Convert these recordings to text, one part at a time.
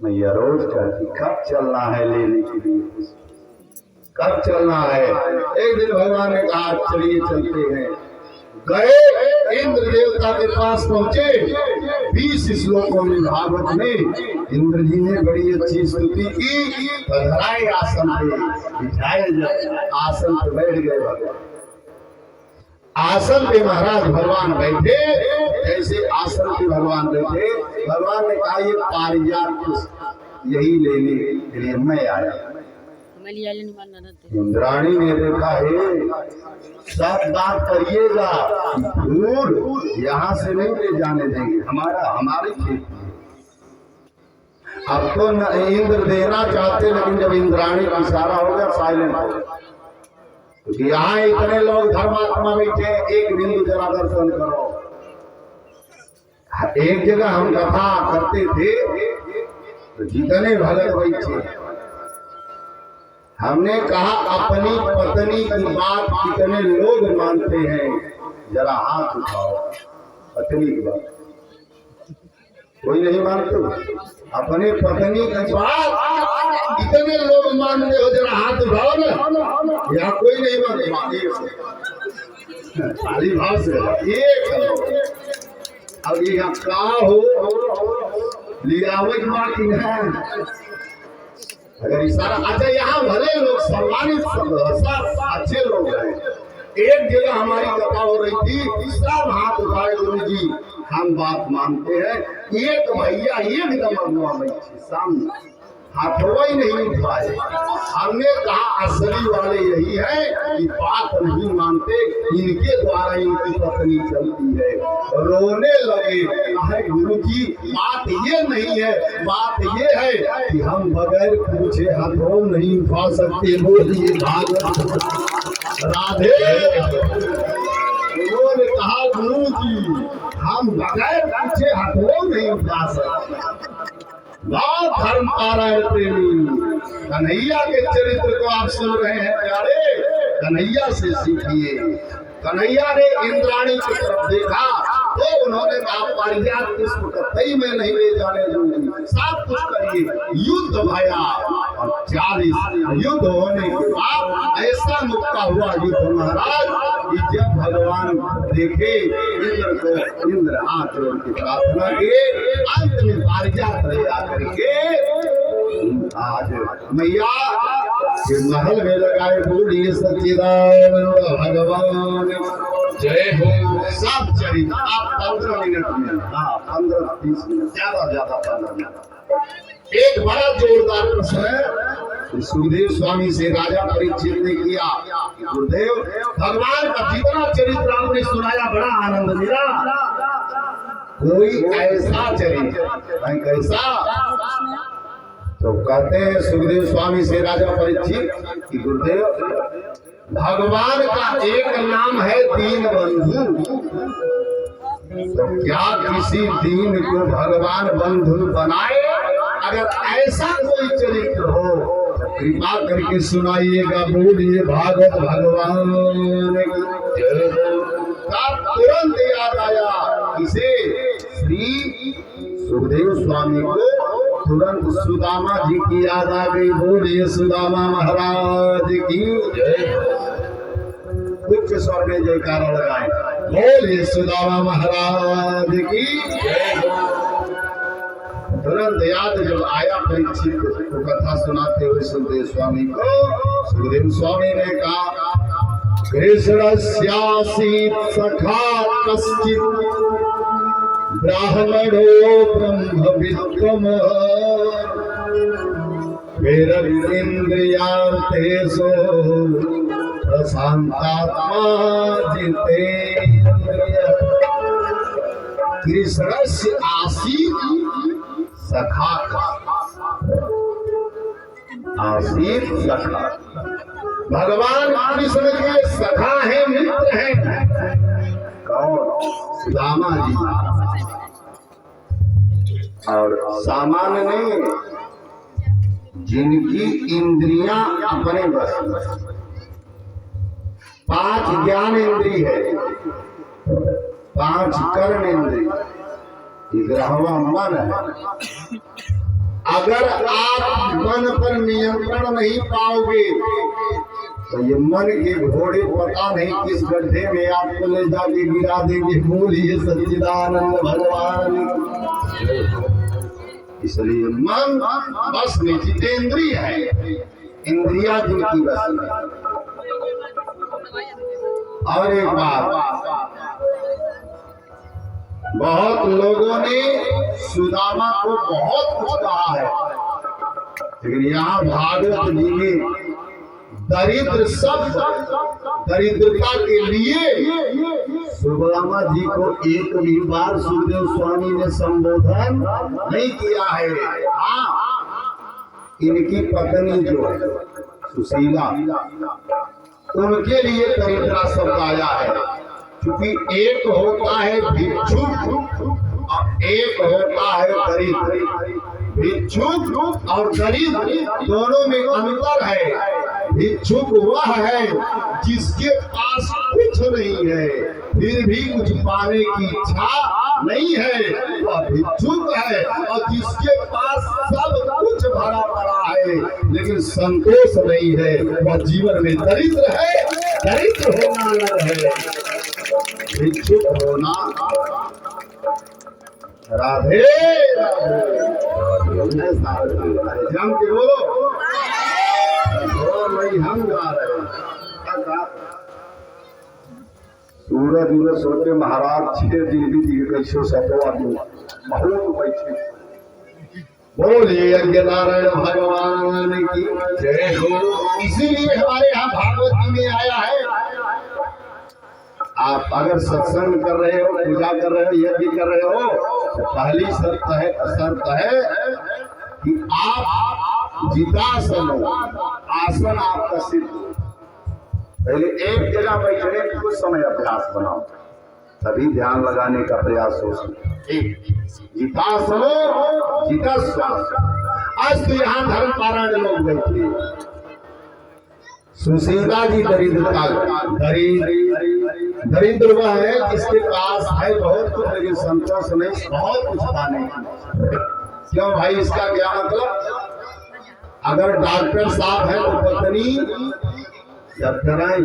मैया रोज कहती कब चलना है लेने के लिए, कब चलना है। एक दिन भगवान ने कहा चलिए चलते हैं। गए, इंद्र देवता के पास पहुंचे। 20 श्लोकों में भागवत में इंद्र जी ने बड़ी अच्छी स्तुति की। पधराए आसन पे, बिठाए आसन पे बैठ गए भगवान। आसन पे महाराज भगवान बैठे, जैसे आसन पे भगवान बैठे, भगवान ने कहा ये पारिजात यही लेने के लिए मैं आया। इंद्राणी ने देखा है, सब बात करिएगा, फूल यहाँ से नहीं ले जाने देंगे, हमारी खेती। अब तो इंद्र देना चाहते, लेकिन जब इंद्राणी का इशारा हो गया साइलेंट हो गया। क्योंकि यहाँ इतने लोग धर्मात्मा बैठे, एक बिंदु जरा दर्शन करो। एक जगह हम कथा करते थे तो जितने भगत बैठे, हमने कहा अपनी पत्नी की बात कितने लोग मानते हैं, जरा हाथ उठाओ। पत्नी की बात कोई नहीं मानते, अपने पत्नी की बात कितने लोग मानते हो, जरा हाथ उठाओ ना। यहाँ कोई नहीं मानते, खाली भाव से एक। अब यहाँ का हो लियावत बाकी है, अगर इशारा। अच्छा, यहाँ भले लोग सम्मानित अच्छे लोग हैं। एक जगह हमारी कथा हो रही थी, तीसरा हाथ उठाए गुरु जी हम बात मानते हैं। एक भैया एकदम अगुआ बैठे सामने, हाथों ही नहीं उठाए। हमने कहा असली वाले यही है कि बात नहीं मानते, इनके द्वारा इनकी पत्नी चलती है। रोने लगे, कहे गुरु जी बात ये नहीं है, बात ये है कि हम बगैर पूछे हाथों नहीं उठा सकते। बोलिए भागवत राधे। उन्होंने कहा गुरु जी हम बगैर पूछे हाथों नहीं उठा सकते। धर्म पारायण प्रेमी कन्हैया के चरित्र को आप सुन रहे हैं प्यारे, कन्हैया से सीखिए। कन्हैया ने इंद्राणी की तरफ देखा तो उन्होंने कहा पारिजात पुष्प कतई में नहीं ले जाने दूंगी, सब कुछ करिए। युद्ध भया और 40 युद्ध होने के बाद ऐसा मुक्का हुआ युद्ध महाराज कि जब भगवान देखे इंद्र को, इंद्र हाथ जोड़ के प्रार्थना किए, अंत में पारिजात रहा करके आज मैया के महल में लगाए। बोलिए सच्चिदानंद भगवान जय हो। सब चरित्र आप 15 मिनट में, हाँ 15-20 मिनट, ज्यादा 15 मिनट। एक बड़ा जोरदार प्रश्न है सुखदेव स्वामी से राजा परीक्षित ने किया, गुरुदेव भगवान का जितना चरित्र आपने सुनाया बड़ा आनंद मिला, कोई ऐसा चरित्र कैसा। तो कहते हैं सुखदेव स्वामी से राजा परीक्षित कि गुरुदेव भगवान का एक नाम है दीन बंधु, तो क्या किसी दीन को भगवान बंधु बनाए? अगर ऐसा कोई चरित्र हो तो कृपा करके सुनाइएगा। बोलिए भागवत भगवान का तुरंत याद आया किसे? श्री सुखदेव स्वामी को तुरंत सुदामा जी की याद आ गई। बोलिए सुदामा महाराज की जय। उच्च स्वर में जयकारा लगाए। बोलिए सुदामा महाराज की जय। तुरंत याद जब आया परीक्षित को कथा सुनाते हुए सुखदेव स्वामी को, सुखदेव स्वामी ने कहा कृष्णस्यासीत् सखा कश्चित् ब्राह्मणो ब्रह्मविद्वम विरक्तीन्द्रियार्थेषु प्रशान्तात्मा जितेन्द्रियः। कृष्णस्य आसीत् सखा, आसीत् सखा, भगवान कृष्ण के सखा है, मित्र हैं। कौन? सुदामा जी। और सामान्य नहीं, जिनकी इंद्रियां अपने बस में। 5 ज्ञान इंद्रिय है, 5 कर्म इंद्रिय, 11वां मन है। अगर आप मन पर नियंत्रण नहीं पाओगे तो ये मन के घोड़े पता नहीं किस गड्ढे में आपको ले जाके गिरा देंगे। बोलिए सच्चिदानंद भगवान। इसलिए मन बस में जितेंद्रिय है, इंद्रिया जिनकी बस में। और एक बात, बहुत लोगों ने सुदामा को बहुत कुछ कहा है, लेकिन यहाँ भागवत जी में दरिद्र शब्द दरिद्रता के लिए सुदामा जी को एक भी बार सुखदेव स्वामी ने संबोधन नहीं किया है। हाँ, इनकी पत्नी जो है सुशीला, उनके लिए दरिद्रा शब्द आया है, क्योंकि एक होता है भिक्षुक और एक होता है दरिद्र। भिक्षुक और दरिद्र दोनों में अंतर है। भिक्षुक वह है जिसके पास कुछ नहीं है फिर भी कुछ पाने की इच्छा नहीं है, वह भिक्षुक है। और जिसके पास सब कुछ भरा पड़ा है लेकिन संतोष नहीं है, वह जीवन में दरिद्र है। दरिद्र होना अलग है, भिक्षुक होना। राधे जम के बोलो, हम गा रहे हैं। सूरज में सोचे महाराज 6 दिन भी दिए कैसे सतवा दिन बहुत बैठे। बोलिए यज्ञ नारायण भगवान की जय हो। इसीलिए हमारे यहाँ भागवत में आया है, आप अगर सत्संग कर रहे हो, पूजा कर रहे हो, यज्ञ कर रहे हो, तो पहली शर्त है कि आप जितासन हो, आसन आपका सिद्ध हो। पहले एक जगह बैठने का कुछ समय अभ्यास बनाओ, तभी ध्यान लगाने का प्रयास हो सके। जितासन हो, जिताश्वास। आज तो यहाँ धर्म पारायण लोग बैठे। सुशीला जी दरिद्र वह है जिसके पास है बहुत कुछ लेकिन संतोष नहीं, बहुत कुछ पाने। क्यों भाई, इसका क्या मतलब? अगर डॉक्टर साहब है तो पत्नी जब कराई,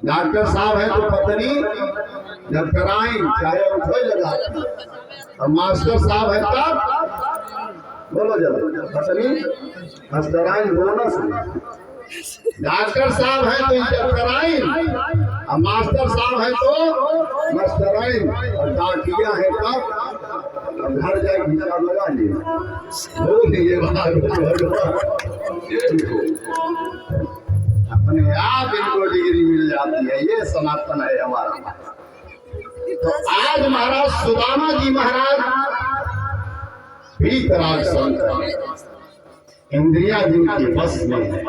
डॉक्टर साहब है तो पत्नी जब कराई चाहे उठो लगा, और मास्टर साहब है तब बोलो जब पत्नी मास्टराइन बोनस। डॉक्टर साहब है तो इज्जत कराई, और मास्टर साहब है तो मास्टराइन, और डाकिया है तब घर जाए हिसाब लगा लिया। अपने आप इनको डिग्री मिल जाती है, ये सनातन है हमारा। तो आज महाराज सुदामा जी महाराज वीतराग संत, इंद्रिया जिनकी बस में है,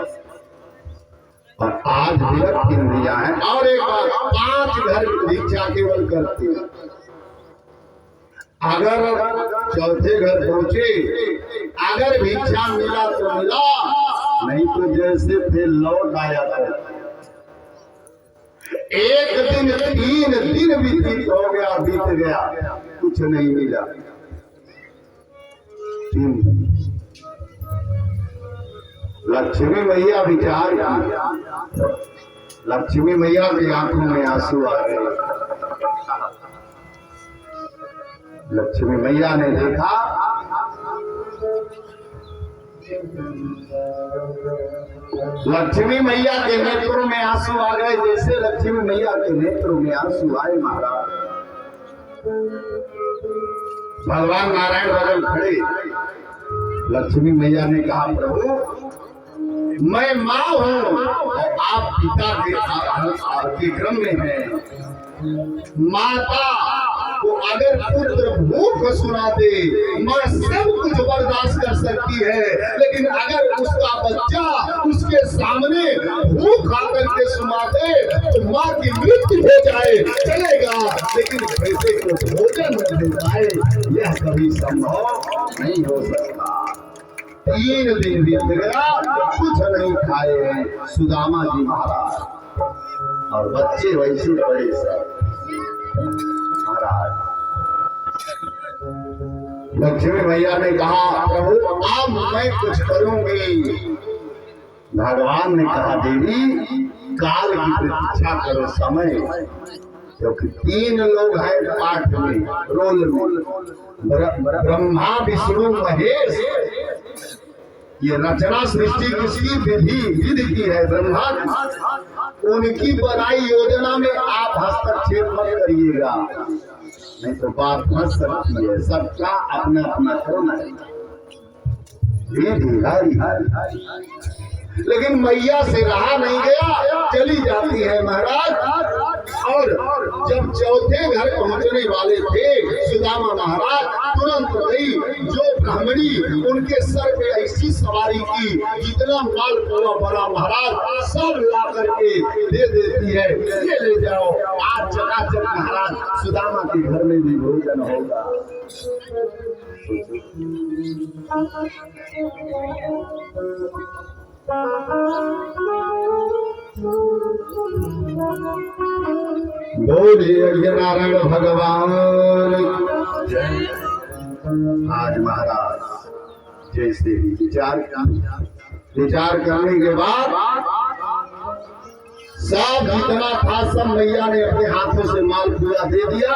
और आज विरक्त इंद्रिया है। और एक बात, 5 घर भिक्षा केवल करती है। अगर चौथे घर पहुंचे, अगर भिक्षा मिला तो मिला, नहीं तो जैसे थे लौट आया था। एक दिन 3 दिन बीत हो गया, बीत गया, कुछ नहीं मिला। 3 लक्ष्मी मैया विचार की, लक्ष्मी मैया की आंखों में आंसू आ गए। लक्ष्मी मैया ने देखा लक्ष्मी मैया के नेत्रों में आंसू आ गए। जैसे लक्ष्मी मैया के नेत्रों में आंसू आए महाराज, भगवान नारायण बगल खड़े। लक्ष्मी मैया ने कहा, प्रभु मैं माँ हूँ और आप पिता के क्रम में हैं। माता को अगर पुत्र भूख सुना दे, माँ सब कुछ बर्दाश्त कर सकती है, लेकिन अगर उसका बच्चा उसके सामने भूख आकर के सुना दे तो माँ की मृत्यु हो जाए चलेगा, लेकिन बेटे को भोजन न दे पाए यह कभी संभव नहीं हो सकता। 3 दिन बीत गया, कुछ नहीं खाए हैं सुदामा जी महाराज, और बच्चे वैसे बड़े सब महाराज। लक्ष्मी मैया ने कहा प्रभु अब मैं कुछ करूंगी। भगवान ने कहा देवी काल की प्रतीक्षा करो समय, क्योंकि 3 लोग हैं पाठ में रोल में, ब्रह्मा विष्णु महेश। ये रचना सृष्टि किसकी विधि की है? ब्रह्मा की। उनकी बनाई योजना में आप हस्तक्षेप मत करिएगा, नहीं तो बात फंस सकती है। सबका अपना अपना करना है, लेकिन मैया से रहा नहीं गया, चली जाती है महाराज। और जब चौथे घर पहुंचने वाले थे सुदामा महाराज, तुरंत गई जो ब्राह्मणी उनके सर पे ऐसी सवारी की, जितना माल पूरा बड़ा महाराज सब ला करके दे देती है, ये ले जाओ आज चकाचक महाराज सुदामा के घर में भी भोजन होगा। बोलिए नारायण भगवान जय। आज महाराज जैसे ही विचार करने के बाद सब जितना था सब मैया ने अपने हाथों से माल पूरा दे दिया।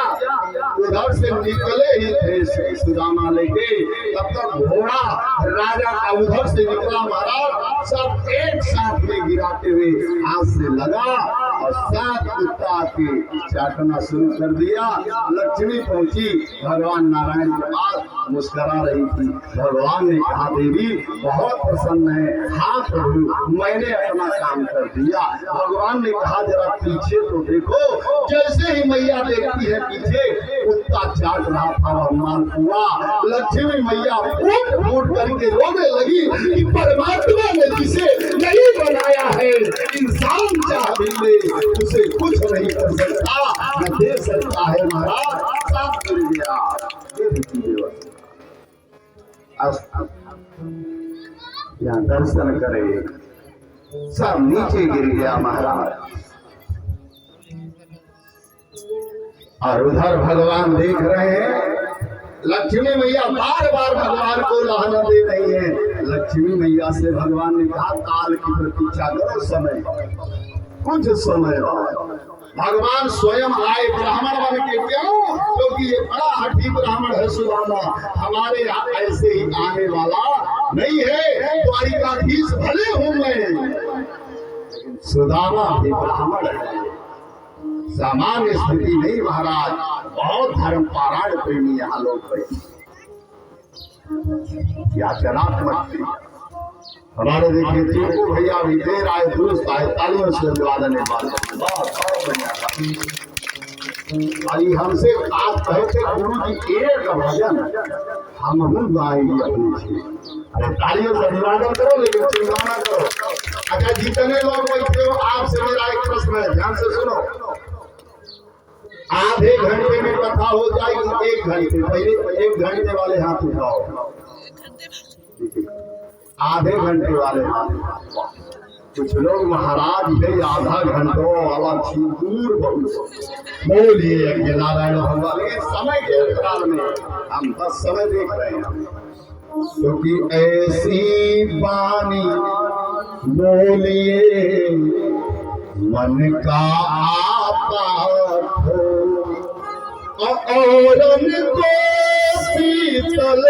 उधर से निकले ही थे सुदामा लेके, तब तक घोड़ा राजा का उधर से निकला महाराज, सब एक साथ में गिराते हुए हाथ से लगा और साथ कुत्ता के चाटना शुरू कर दिया। लक्ष्मी पहुंची भगवान नारायण के पास, मुस्कुरा रही थी। भगवान ने कहा देवी बहुत प्रसन्न है, हाँ प्रभु मैंने अपना काम कर दिया। भगवान ने कहा जरा पीछे तो देखो। जैसे ही मैया देखती है पीछे, कुत्ता चाट रहा था वह मालपुआ। लक्ष्मी मैया फूट फूट करके रोने लगी कि परमात्मा ने जिसे नहीं बनाया है इंसान चाह भी ले उसे कुछ नहीं कर सकता, न दे सकता है महाराज। साफ कर दिया। यहाँ दर्शन करे, सब नीचे गिर गया महाराज। और उधर भगवान देख रहे हैं, लक्ष्मी मैया बार बार भगवान को लाना दे रही है। लक्ष्मी मैया से भगवान ने कहा काल की प्रतीक्षा करो, समय कुछ समय। भगवान स्वयं आए ब्राह्मण बन के, क्यों? क्योंकि ये बड़ा हठी ब्राह्मण है सुदामा, हमारे यहाँ ऐसे ही आने वाला नहीं है। द्वारिकाधीश भले हूं मैं, लेकिन सुदामा भी ब्राह्मण है, सामान्य स्थिति नहीं महाराज। बहुत धर्म पारायण प्रेमी यहाँ लोग बैठे, क्या चरात्मक थी। हमारे देखिए टीकू भैया भी देर आए दुरुस्त आए, तालियों से अभिवादन है। बहुत बढ़िया। भाई हमसे आप कहे थे गुरु जी एक भजन हम गाएंगे अपनी से। अरे तालियों से अभिवादन करो, लेकिन चिंता ना करो। अच्छा जितने लोग बैठे हो, आपसे मेरा एक प्रश्न है, ध्यान से सुनो। आधे घंटे में कथा हो जाएगी, 1 घंटे पहले 1 घंटे वाले हाथ उठाओ, आधे घंटे वाले हाथ। कुछ लोग महाराज है आधा घंटों वाला दूर बहुत बोलिए नारायण भगवान। समय के अंतराल में हम बस समय देख रहे हैं, क्योंकि ऐसी बानी बोलिए मन का आता हो, और को शीतल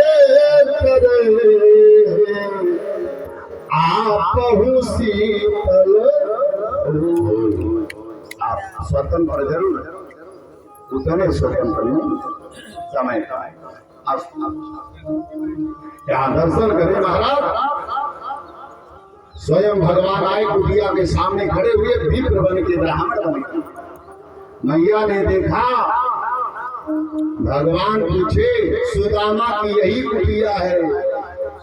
करे आप शीतल। आप स्वतंत्र जरूर है, उतने स्वतंत्र नहीं समय का है। यहाँ दर्शन करें महाराज, स्वयं भगवान आए कुटिया के सामने खड़े हुए, विप्र बन के ब्राह्मण बन के। मैया ने देखा, भगवान पूछे सुदामा की यही कुटिया है।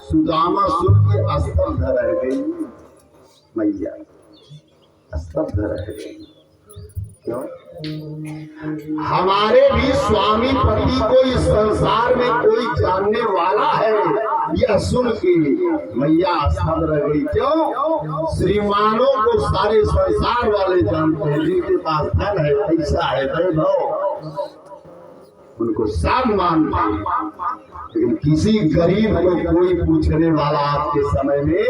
सुदामा सुन के स्तब्ध रह गई, मैया स्तब्ध रह गई। क्यों? हमारे भी स्वामी पति को इस संसार में कोई जानने वाला है, यह सुन के मैया स्तब्ध रह गई। क्यों? श्रीमानों को सारे संसार वाले जानते हैं, जिनके पास धन है, पैसा है, वैभव, उनको सब मानते हैं, लेकिन किसी गरीब को कोई पूछने वाला आपके समय में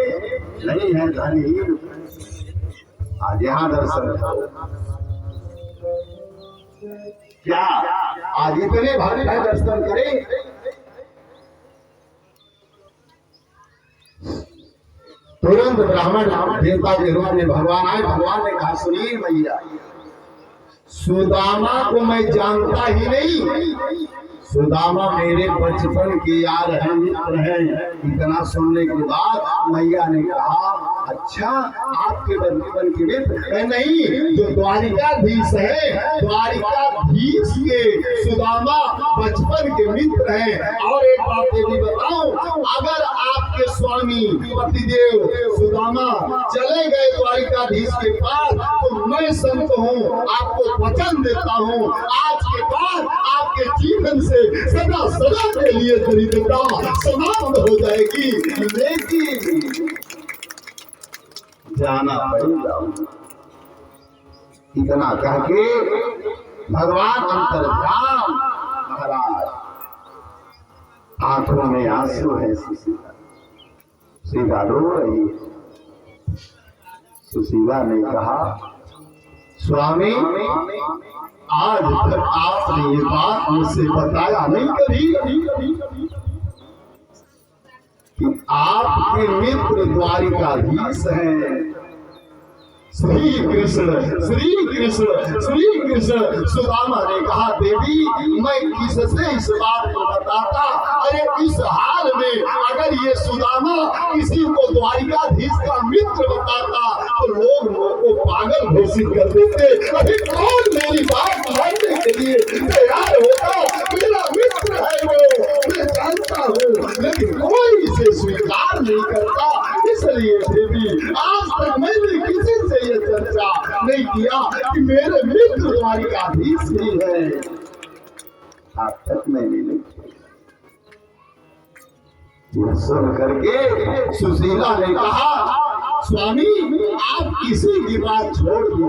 नहीं है। धनी आज यहाँ दर्शन करो। क्या आज इतने भारी है दर्शन करें? तुरंत ब्राह्मण देवता के रूप में भगवान आए। भगवान ने कहा सुनिए मैया, सुदामा को मैं जानता ही नहीं। सुदामा मेरे बचपन के यार हैं, मित्र हैं। इतना सुनने के बाद मैया ने कहा अच्छा आपके बचपन के मित्र नहीं, जो द्वारिकाधीश है, द्वारिकाधीश के सुदामा बचपन के मित्र हैं। और एक बात ये भी बताऊं, अगर आपके स्वामी पतिदेव सुदामा चले गए द्वारिकाधीश के पास तो मैं संत हूँ, आपको वचन देता हूँ, आज के बाद आपके जीवन से सदा सदा के लिए दरिद्रता समाप्त हो जाएगी। लेकिन जाना पड़ेगा। इतना कह के भगवान अंतर्धाम। महाराज आंखों में आंसू है। सुशीला रो रही है। सुशीला ने कहा स्वामी आज तक आपने ये बात मुझसे बताया नहीं कभी कि आपके मित्र द्वारिकाधीश हैं। श्री कृष्ण श्री कृष्ण श्री कृष्ण। सुदामा ने कहा देवी मैं किससे इस बात को बताता? अरे इस हाल में अगर ये सुदामा किसी को द्वारिकाधीश का मित्र बताता तो लोग को पागल घोषित कर देते। अभी कौन मेरी बात मानने के लिए तैयार होता? मेरा मित्र है वो, मैं जानता हूँ, लेकिन कोई इसे स्वीकार नहीं करता। इसलिए देवी आज तक मैंने किसी से ये चर्चा नहीं किया कि मेरे मित्र द्वारिकाधीश ही है। आप तक मैंने नहीं किया। सुन करके सुशीला ने कहा स्वामी आप किसी की बात छोड़ दो,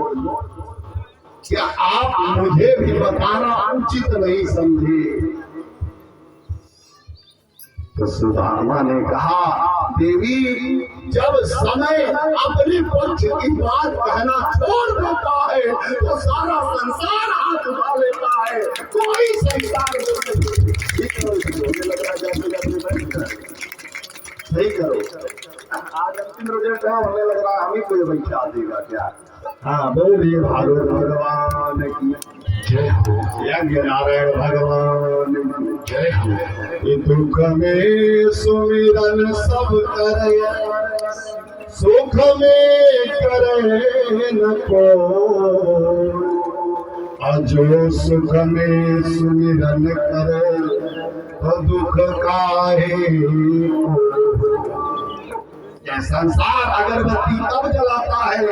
क्या आप मुझे भी बताना उचित नहीं समझे? तो सुदामा ने कहा देवी जब समय अपने पक्ष की बात कहना छोड़ देता है तो सारा संसार हाथ उठा लेता है। कोई संसार नहीं करो। आज अंतिम रोजे होने लग रहा है, हमें कोई बैठा देगा क्या? हाँ बोलिए भागवत भगवान की जय हो, यज्ञ नारायण भगवान जय हो। ये दुख में सुमिरन सब करे, सुख में करे न को, अजो सुख में सुमिरन करे तो दुख काहे को। संसार अगरबत्ती तब जलाता है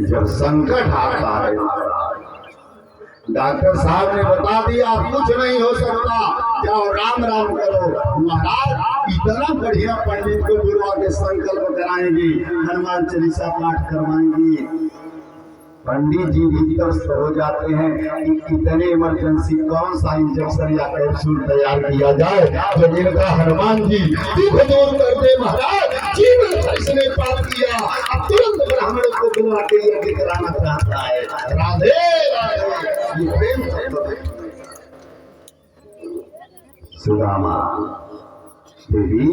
जब संकट आता है। डॉक्टर साहब ने बता दिया कुछ नहीं हो सकता, जाओ राम राम करो। महाराज इतना बढ़िया पंडित को बुलवा के संकल्प कराएंगे, हनुमान चालीसा पाठ करवाएंगे। पंडित जी भी त्रस्त हो जाते हैं कि इतने इमरजेंसी कौन सा इंजेक्शन या कैप्सूल तैयार किया जाए जो जिनका हनुमान जी दुख दूर कर दे। महाराज जीवन इसने पाप किया, अब तुरंत ब्राह्मण को बुला के यज्ञ कराना चाहता है। राधे राधे। ये प्रेम सुदामा देवी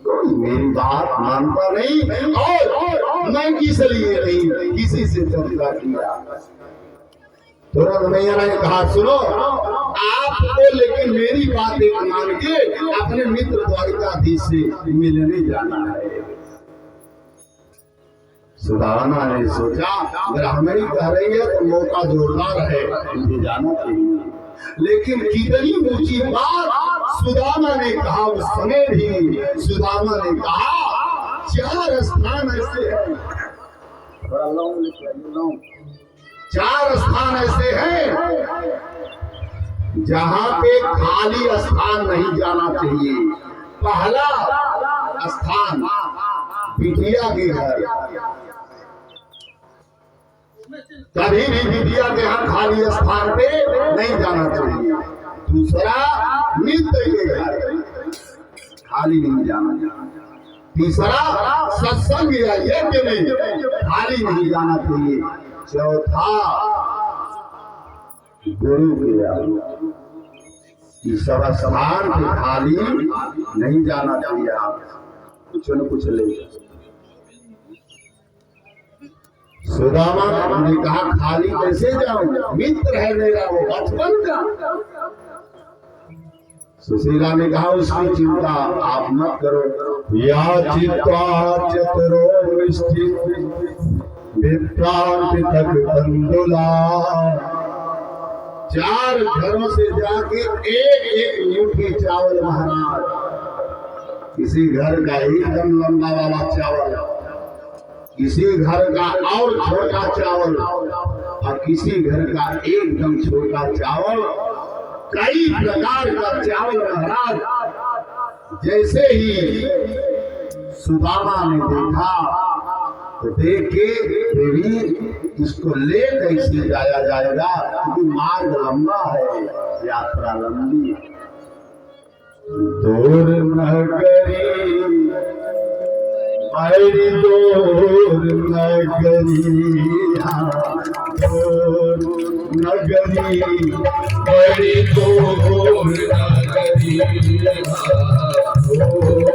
कोई मेरी बात मानता नहीं और मैं इसलिए नहीं किसी से चर्चा किया। तुरंत मैया ने कहा सुनो आपको लेकिन मेरी बात एक मान के अपने मित्र द्वारिकाधीश से मिलने जाना है। सुदामा ने सोचा ब्राह्मणी कह रही है तो मौका जोरदार है, मुझे जाना चाहिए। लेकिन कितनी ऊंची बात सुदामा ने कहा। उस समय भी सुदामा ने कहा 4 स्थान ऐसे हैं, 4 स्थान ऐसे हैं जहां पे खाली स्थान नहीं जाना चाहिए। पहला स्थान बिटिया के घर, कभी भी विद्या के यहाँ खाली स्थान पे नहीं जाना चाहिए। दूसरा, मित्र के घर खाली नहीं जाना। तीसरा, सत्संग या यज्ञ में खाली नहीं जाना चाहिए। चौथा, गुरु के यहाँ इस सब स्थान पे खाली नहीं जाना चाहिए। आप कुछ न कुछ ले। सुदामा ने कहा खाली कैसे जाऊं, मित्र है मेरा वो बचपन का। सुशीला ने कहा उसकी चिंता आप मत करो। या चित्ता चतुरो विभ्रांति तक बंदुला। 4 घरों से जाके एक मुट्ठी चावल महाराज, किसी घर का एकदम लंबा वाला चावल, किसी घर का और छोटा चावल, और किसी घर का एकदम छोटा चावल, कई प्रकार का चावल महाराज। जैसे ही सुदामा ने देखा तो देख के देवी इसको ले कैसे जाया जाएगा, क्योंकि मार्ग लंबा है, यात्रा लंबी है। दूर नगरी मेरी दूर नगरी, दूर नगरी मेरी दूर नगरी, बड़ी दूर नगरी, दूर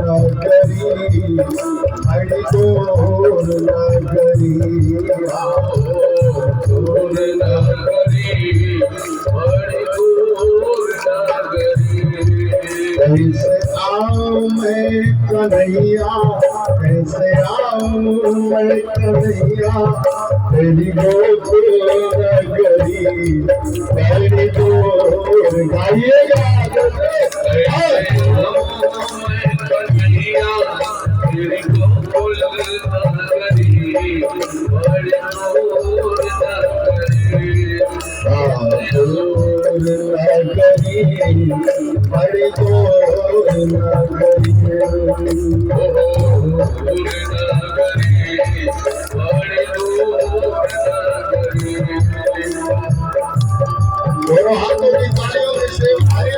नगरी बड़ी दूर नगरी, दूर नगरी बड़ी दूर नगरी। कैसे आऊं मैं कन्हैया, कैसे आऊं मैं कन्हैया, तेरी गोकुल नगरी बड़ी दूर। गाइएगा कन्हैया, तेरी गोकुल नगरी बड़ी दूर नगरी, दूर नगरी बड़ी दूर नगरी, दोनों हाथों की तालियों में से भारी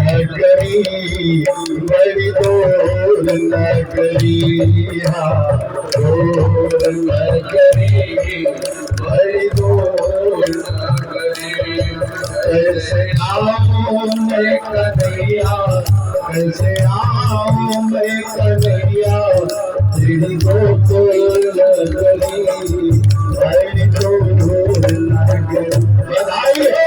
नगरी बड़ी दूर नगरी, दूर नगरी बड़ी दूर नगरी। कैसे आऊं मैं कन्हैया, कैसे आऊं मैं कन्हैया, तेरी गोकुल नगरी बड़ी दूर नगरी। बधाई हो।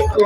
को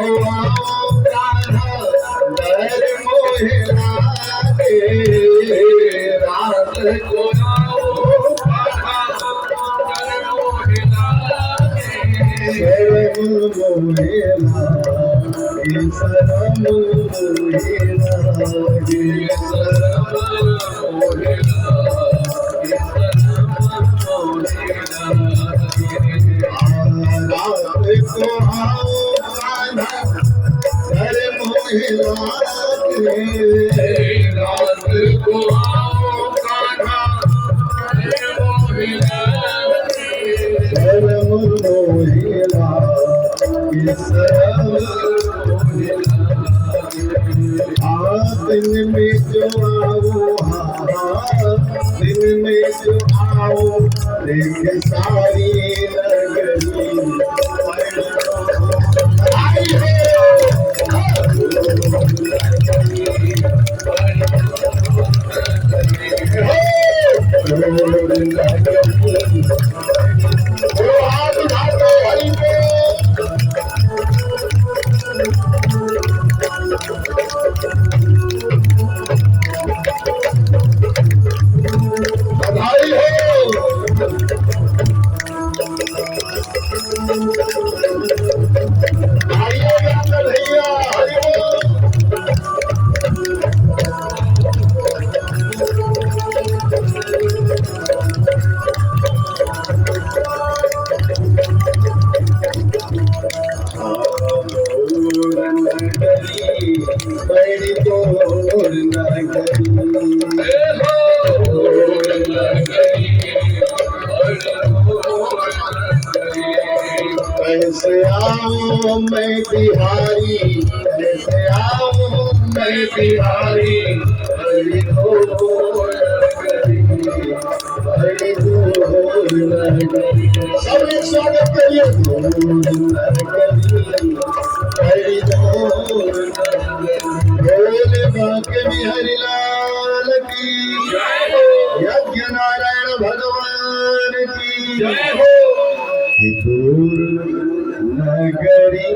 डर मोहे रात को दिन में जो आओ, दिन में जो आओ, देख सारी नगरी बड़ी तोर नगरी कैसे आऊं मैं बिहारी, कैसे आऊं मैं बिहारी, बड़ी तोर नगरी, बड़ी तोर नगरी। सब एक स्वागत करिए। बड़ी तोर भोले बाके बिहारी लाल की जय हो, यज्ञ नारायण भगवान की जय हो। दूर नगरी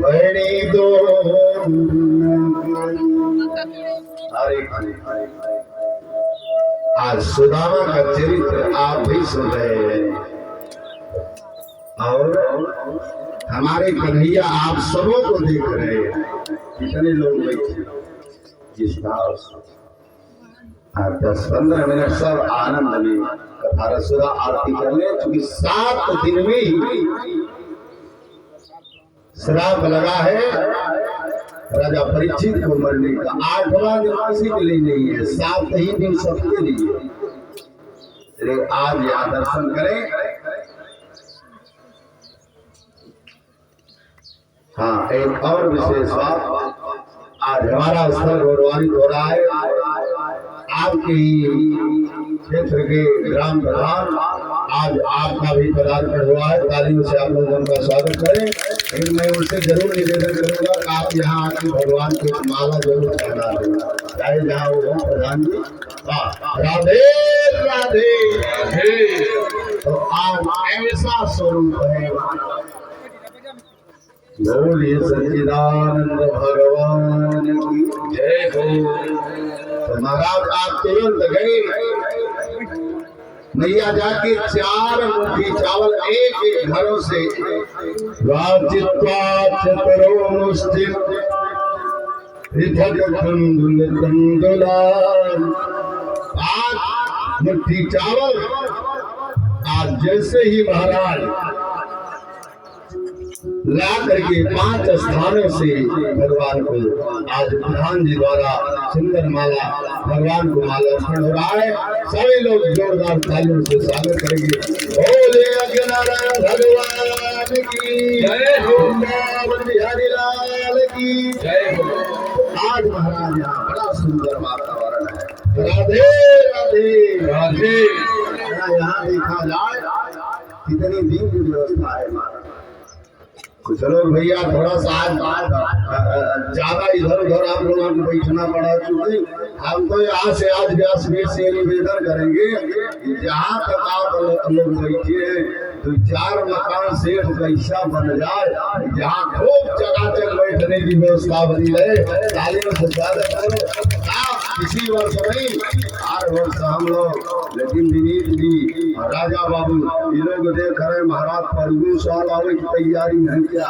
बड़ी दूर नगरी। आज सुदामा का चरित्र आप भी सुन रहे हैं और हमारे कन्हैया आप सबों को देख रहे हैं। कितने लोग बैठे जिस भाव से 10-15 मिनट सब आनंद में कथा रसोदा आरती कर ले, क्योंकि 7 दिन में ही श्राप लगा है राजा परीक्षित को मरने का। 8वां दिन किसी के लिए नहीं है, 7 ही दिन सबके लिए। आज यहाँ दर्शन करें। हाँ, एक और विशेष बात, आज हमारा स्थल गौरवान्वित हो रहा है। आपके ही क्षेत्र के ग्राम प्रधान आज आपका भी पदार्पण हुआ है। तालियों से आप लोग उनका स्वागत करें। लेकिन मैं उनसे जरूर निवेदन करूंगा कि आप यहाँ आके भगवान को माला जरूर चढ़ा देना, चाहे जहाँ वो हो प्रधान जी। राधे राधे। तो आज ऐसा स्वरूप है, बोलिए सच्चिदानंद भगवान की जय हो। तो महाराज आप तुरंत गए, मैया जाके 4 मुट्ठी चावल एक घरों से आज मुट्ठी चावल। आज जैसे ही महाराज ला करके 5 स्थानों से भगवान को आज प्रधान जी द्वारा सुंदर माला भगवान को माला अर्पण हो रहा है। सभी लोग जोरदार तालियों से स्वागत करेंगे। बोले यज्ञ नारायण भगवान की जय हो, बिहारी लाल की जय हो। आज महाराज यहाँ बड़ा सुंदर वातावरण है। राधे राधे राधे। यहाँ देखा जाए कितनी दिव्य व्यवस्था है महाराज। कुछ लोग भैया थोड़ा सा ज्यादा इधर उधर आप लोगों को बैठना पड़ा, चूंकि हम तो यहाँ से आज व्यास से निवेदन करेंगे जहाँ तक आप लोग बैठिए तो 4 मकान सेठ कैसा बन जाए, जहाँ खूब चकाचक बैठने की व्यवस्था बनी रहे। तालियों से स्वागत करो। इसी वर्ष नहीं, 8 वर्ष हम लोग, लेकिन विनीत जी राजा बाबू ये लोग देख रहे महाराज परगू साल आवे की तैयारी नहीं किया।